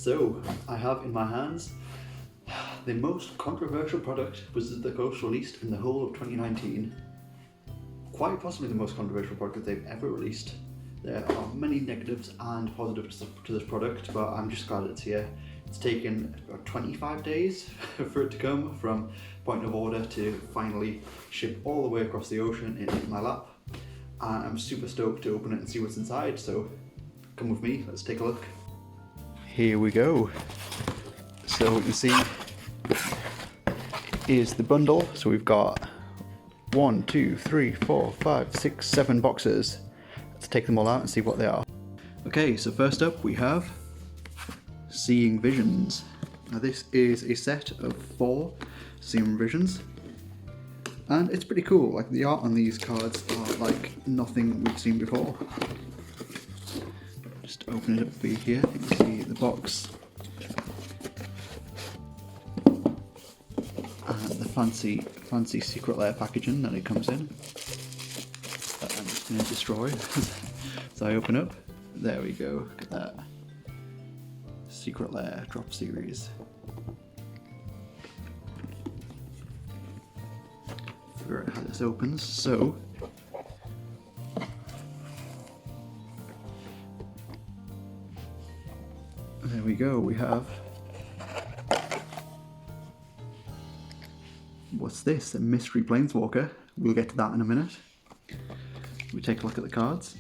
So, I have in my hands the most controversial product Wizards of the Coast released in the whole of 2019. Quite possibly the most controversial product they've ever released. There are many negatives and positives to this product, but I'm just glad it's here. It's taken about 25 days for it to come from point of order to finally ship all the way across the ocean into my lap. And I'm super stoked to open it and see what's inside, so come with me, let's take a look. Here we go. So you can see is the bundle. So we've got 1, 2, 3, 4, 5, 6, 7 boxes. Let's take them all out and see what they are. Okay, so first up we have Seeing Visions. Now this is a set of 4 Seeing Visions, and it's pretty cool. Like, the art on these cards are like nothing we've seen before. Just open it up for you here. You can see the box and the fancy secret layer packaging that it comes in. That I'm just going to destroy. So I open up. There we go. Look at that. Secret Lair drop series. Figure out how this opens. So there we go. We have, what's this? A mystery Planeswalker. We'll get to that in a minute. We take a look at the cards.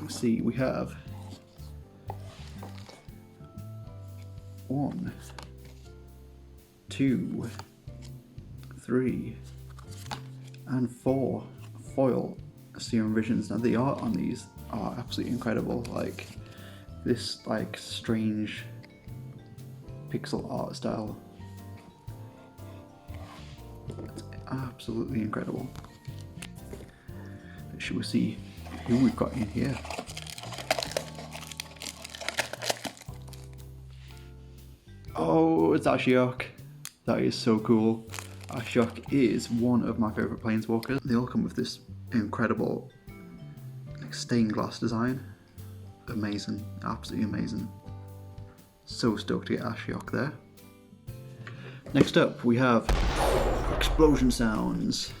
Let's see, we have 1, 2, 3, and 4 foil Seeing Visions. Now the art on these are absolutely incredible. Like, this like strange pixel art style. It's absolutely incredible. Should we see who we've got in here? Oh, it's Ashiok. That is so cool. Ashiok is one of my favourite Planeswalkers. They all come with this incredible like stained glass design. Amazing, absolutely amazing. So stoked to get Ashiok there. Next up we have Explosion Sounds.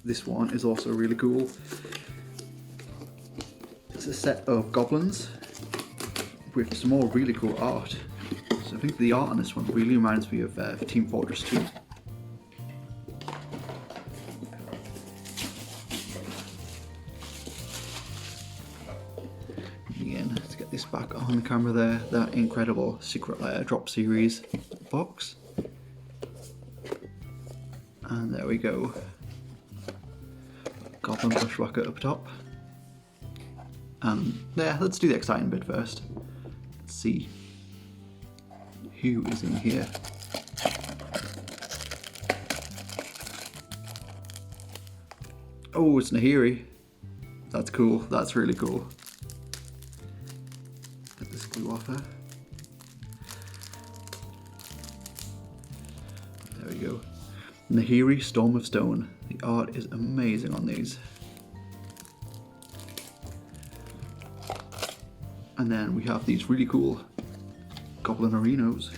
This one is also really cool. It's a set of goblins with some more really cool art. So I think the art on this one really reminds me of Team Fortress 2. Again, let's get this back on the camera there. That incredible Secret Lair drop series box. And there we go. Goblin Bushwhacker up top. And yeah, let's do the exciting bit first. Let's see who is in here. Oh, it's Nahiri. That's cool. That's really cool. Get this glue off her. There we go. Nahiri, Storm of Stone. The art is amazing on these. And then we have these really cool Goblin Arenos.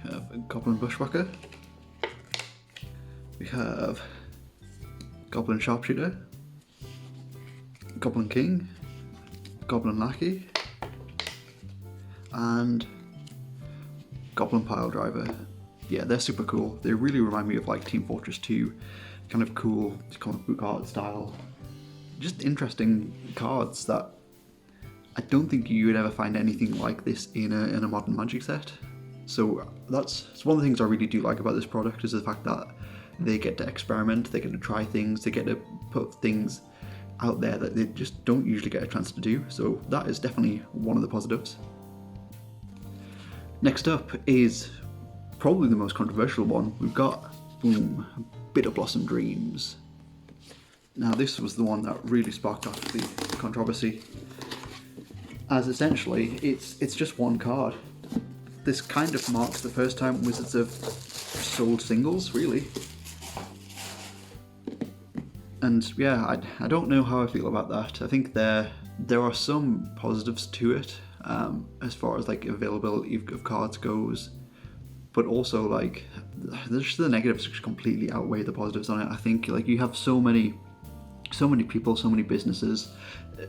We have a Goblin Bushwhacker. We have Goblin Sharpshooter, Goblin King, Goblin Lackey, and Goblin Pile Driver. Yeah, they're super cool. They really remind me of like Team Fortress 2, kind of cool comic book art style. Just interesting cards that I don't think you would ever find anything like this in a modern Magic set. So that's one of the things I really do like about this product, is the fact that they get to experiment, they get to try things, they get to put things out there that they just don't usually get a chance to do. So that is definitely one of the positives. Next up is probably the most controversial one. We've got, boom, Bitter Blossom Dreams. Now this was the one that really sparked off the controversy, as essentially it's just one card. this kind of marks the first time Wizards have sold singles, really. And yeah, I don't know how I feel about that. I think there are some positives to it, as far as like availability of cards goes, but also like there's the negatives which completely outweigh the positives on it. I think like you have so many people, so many businesses,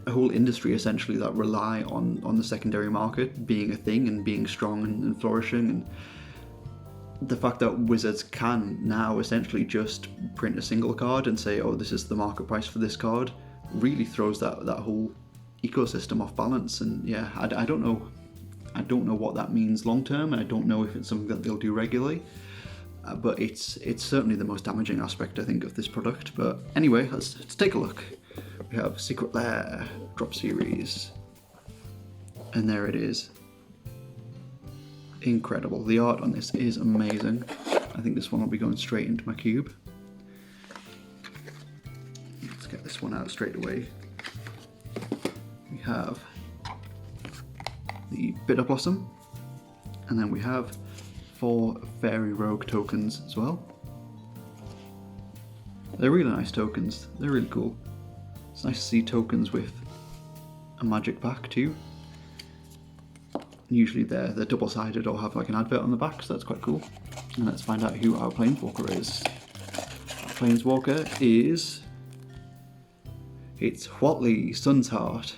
a whole industry essentially that rely on the secondary market being a thing and being strong and flourishing, and the fact that Wizards can now essentially just print a single card and say, oh, this is the market price for this card, really throws that whole ecosystem off balance. And yeah, I don't know what that means long term, and I don't know if it's something that they'll do regularly, but it's certainly the most damaging aspect, I think, of this product. But anyway, let's take a look. We have Secret Lair drop series, and there it is. Incredible. The art on this is amazing. I think this one will be going straight into my cube. Let's get this one out straight away. We have the Bitter Blossom, and then we have 4 Fairy Rogue tokens as well. They're really nice tokens. They're really cool. It's nice to see tokens with a magic back too. Usually they're double-sided or have like an advert on the back, so that's quite cool. And let's find out who our Planeswalker is. Our Planeswalker is... it's Huatli, Sun's Heart.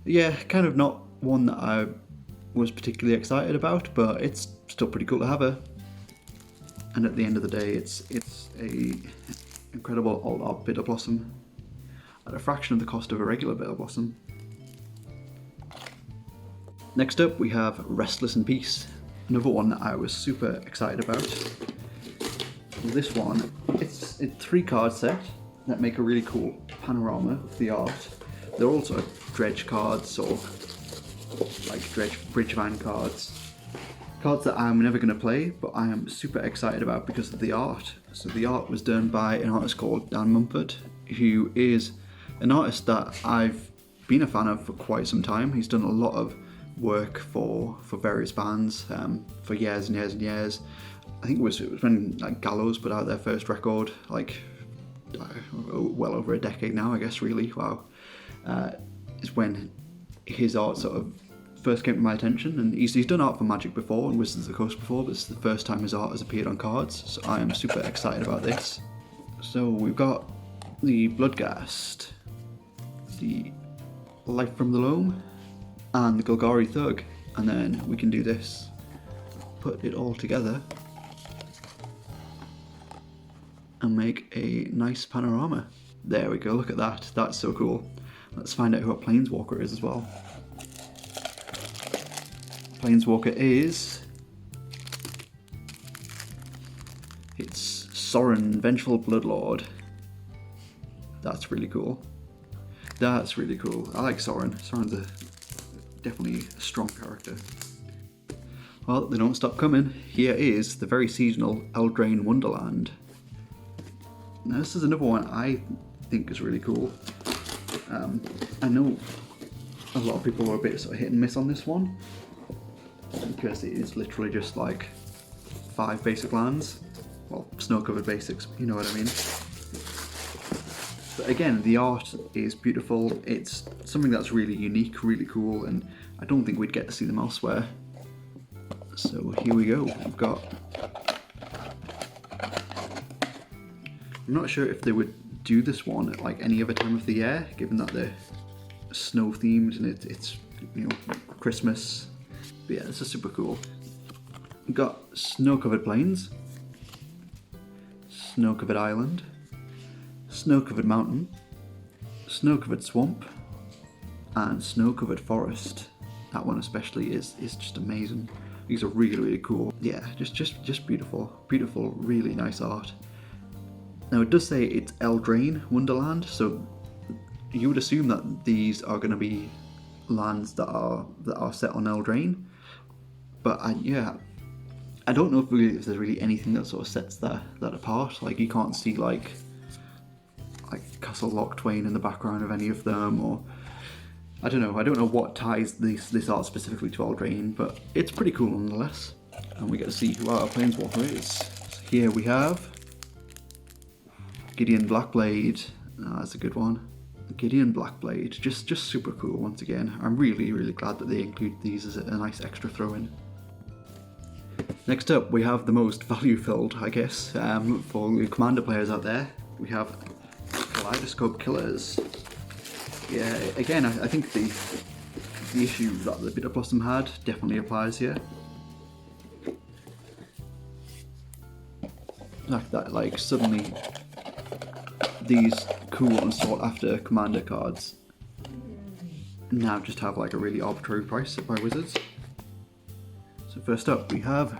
Yeah, kind of not one that I was particularly excited about, but it's still pretty cool to have her. And at the end of the day, it's a incredible alt-art Bitter Blossom at a fraction of the cost of a regular Bitter Blossom. Next up, we have Restless in Peace, another one that I was super excited about. This one, it's a 3-card set that make a really cool panorama of the art. They're also dredge cards, or like dredge Bridgevine cards. Cards that I'm never going to play, but I am super excited about because of the art. So the art was done by an artist called Dan Mumford, who is an artist that I've been a fan of for quite some time. He's done a lot of work for various bands for years and years and years. I think it was when like Gallows put out their first record, like well over a decade now, I guess, really. Wow. Is when his art sort of first came to my attention, and he's done art for Magic before and Wizards of the Coast before, but it's the first time his art has appeared on cards, so I am super excited about this. So we've got the Bloodghast, the Life from the Loam, and the Golgari Thug, and then we can do this. Put it all together and make a nice panorama. There we go, look at that, that's so cool. Let's find out who our Planeswalker is as well. Planeswalker is... it's Sorin, Vengeful Bloodlord. That's really cool. That's really cool. I like Sorin. Sorin's definitely a strong character. Well, they don't stop coming. Here is the very seasonal Eldraine Wonderland. Now this is another one I think is really cool. I know a lot of people are a bit sort of hit and miss on this one, because it is literally just like 5 basic lands. Well, snow-covered basics, you know what I mean. But again, the art is beautiful. It's something that's really unique, really cool, and I don't think we'd get to see them elsewhere. So here we go. We've got... I'm not sure if they would do this one at like any other time of the year, given that they're snow themed and it's you know, Christmas. But yeah, this is super cool. We've got snow-covered plains, snow-covered island, snow-covered mountain, snow-covered swamp, and snow-covered forest. That one especially is just amazing. These are really, really cool. Yeah, just beautiful. Beautiful, really nice art. Now it does say it's Eldraine Wonderland, so you would assume that these are going to be lands that are set on Eldraine. But I don't know if there's really anything that sort of sets that apart. Like you can't see like Castle Loch Twain in the background of any of them, or I don't know what ties this art specifically to Eldraine, but it's pretty cool nonetheless. And we get to see who our Planeswalker is. So here we have Gideon Blackblade. Oh, that's a good one. Gideon Blackblade, just super cool once again. I'm really glad that they include these as a nice extra throw-in. Next up, we have the most value-filled, I guess, for the Commander players out there. We have Kaleidoscope Killers. Yeah, again, I think the issue that the Bitter Blossom had definitely applies here. Like suddenly these cool and sought after Commander cards now just have like a really arbitrary price set by Wizards. So first up we have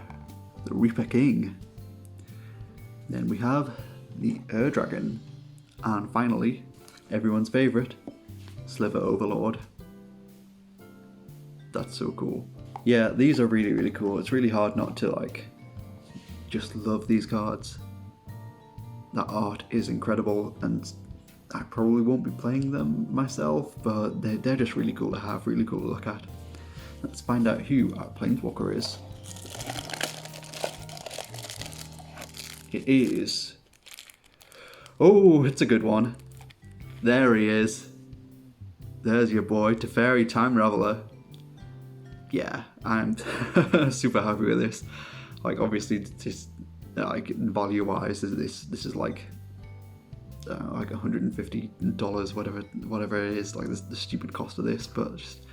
the Reaper King, then we have the Dragon, and finally everyone's favourite, Sliver Overlord. That's so cool. Yeah, these are really cool. It's really hard not to like just love these cards. That art is incredible, and I probably won't be playing them myself, but they're just really cool to have, really cool to look at. Let's find out who our Planeswalker is. It is... Oh, it's a good one. There he is. There's your boy, Teferi Time Raveler. Yeah, I'm super happy with this. Like, obviously, just like value-wise, this is like $150, whatever it is, like the stupid cost of this, but just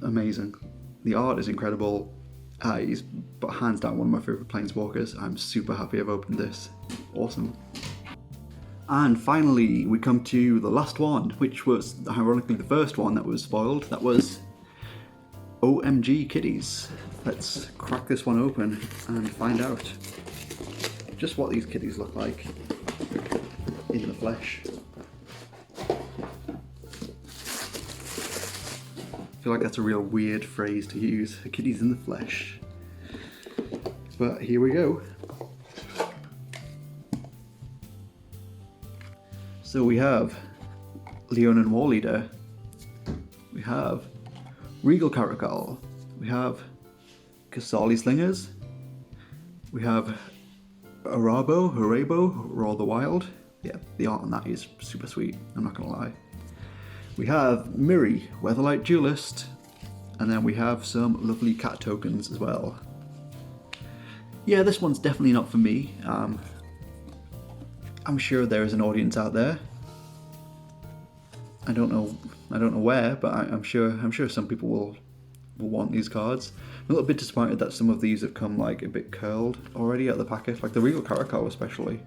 amazing. The art is incredible. He's hands down one of my favourite Planeswalkers. I'm super happy I've opened this. Awesome. And finally, we come to the last one, which was ironically the first one that was spoiled. That was OMG Kitties. Let's crack this one open and find out just what these kitties look like in the flesh. I feel like that's a real weird phrase to use, kitties in the flesh. But here we go. So we have Leonin Warleader, we have Regal Caracal, we have Kasali Slingers, we have Harabo, Roar the Wild. Yeah, the art on that is super sweet, I'm not gonna lie. We have Miri, Weatherlight Duelist, and then we have some lovely cat tokens as well. Yeah, this one's definitely not for me. I'm sure there is an audience out there. I don't know where, but I'm sure some people will want these cards. I'm a little bit disappointed that some of these have come like a bit curled already at the packet, like the Regal Caracal especially.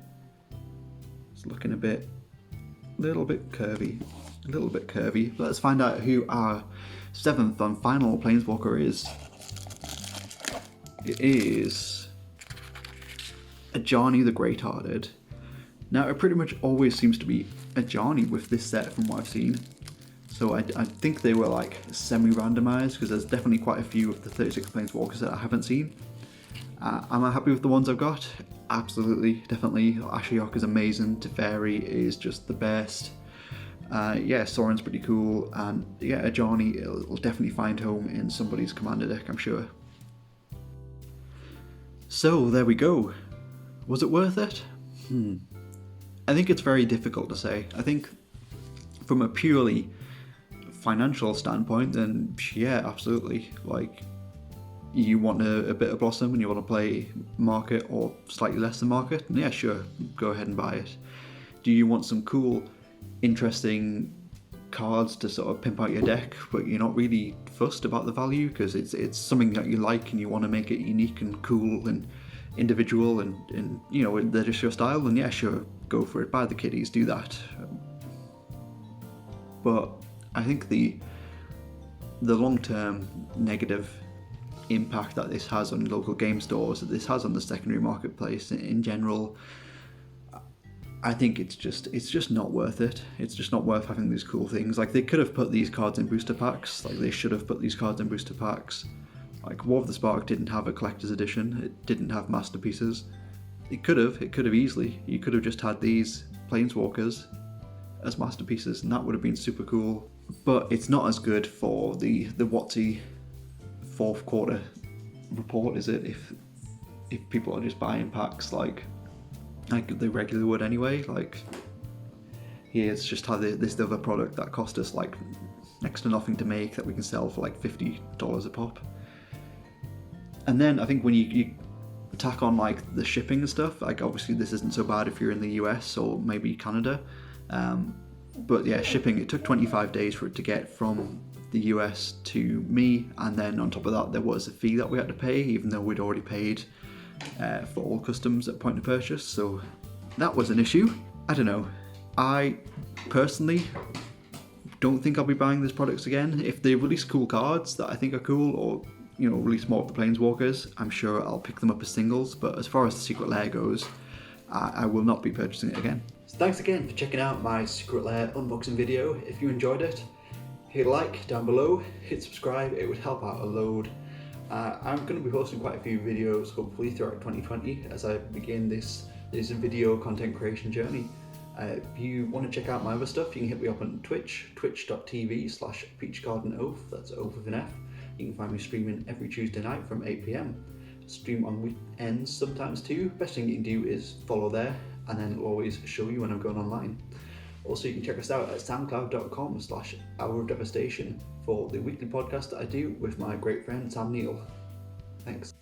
It's looking a little bit curvy. But let's find out who our 7th and final Planeswalker is. It is Ajani the Great-Hearted. Now, it pretty much always seems to be Ajani with this set from what I've seen. So I think they were like semi-randomized, because there's definitely quite a few of the 36 Planeswalkers that I haven't seen. Am I happy with the ones I've got? Absolutely, definitely. Ashiok is amazing, Teferi is just the best. Yeah, Soren's pretty cool, and yeah, Ajani will definitely find home in somebody's commander deck, I'm sure. So there we go. Was it worth it? I think it's very difficult to say. I think from a purely financial standpoint, then yeah, absolutely. Like, you want a bit of Blossom and you want to play market or slightly less than market, yeah, sure, go ahead and buy it. Do you want some cool, interesting cards to sort of pimp out your deck, but you're not really fussed about the value because it's something that you like and you want to make it unique and cool and individual and you know, they're just your style, then yeah, sure, go for it, buy the kitties, do that. But I think the long-term negative impact that this has on local game stores, that this has on the secondary marketplace in general, I think it's just not worth it. It's just not worth having these cool things. Like, they could have put these cards in booster packs. Like, they should have put these cards in booster packs. Like, War of the Spark didn't have a collector's edition. It didn't have masterpieces. It could have easily. You could have just had these Planeswalkers as masterpieces, and that would have been super cool. but it's not as good for the WotC fourth quarter report, is it? If people are just buying packs like they regularly would anyway. Like, here's just how this other product that cost us like next to nothing to make that we can sell for like $50 a pop. And then I think when you tack on like the shipping and stuff, like obviously this isn't so bad if you're in the US or maybe Canada, but yeah, shipping, it took 25 days for it to get from the US to me, and then on top of that there was a fee that we had to pay, even though we'd already paid for all customs at point of purchase. So that was an issue. I don't know, I personally don't think I'll be buying these products again. If they release cool cards that I think are cool, or release more of the Planeswalkers, I'm sure I'll pick them up as singles, but as far as the Secret Lair goes, I will not be purchasing it again. So thanks again for checking out my Secret Lair unboxing video. If you enjoyed it, hit a like down below, hit subscribe, it would help out a load. I'm going to be posting quite a few videos hopefully throughout 2020 as I begin this video content creation journey. If you want to check out my other stuff, you can hit me up on Twitch, twitch.tv/peachgardenoath, that's oath with an F. You can find me streaming every Tuesday night from 8 PM. Stream on weekends sometimes too. Best thing you can do is follow there, and then it'll always show you when I'm going online. Also, you can check us out at soundcloud.com/hourofdevastation for the weekly podcast that I do with my great friend Sam Neal. Thanks.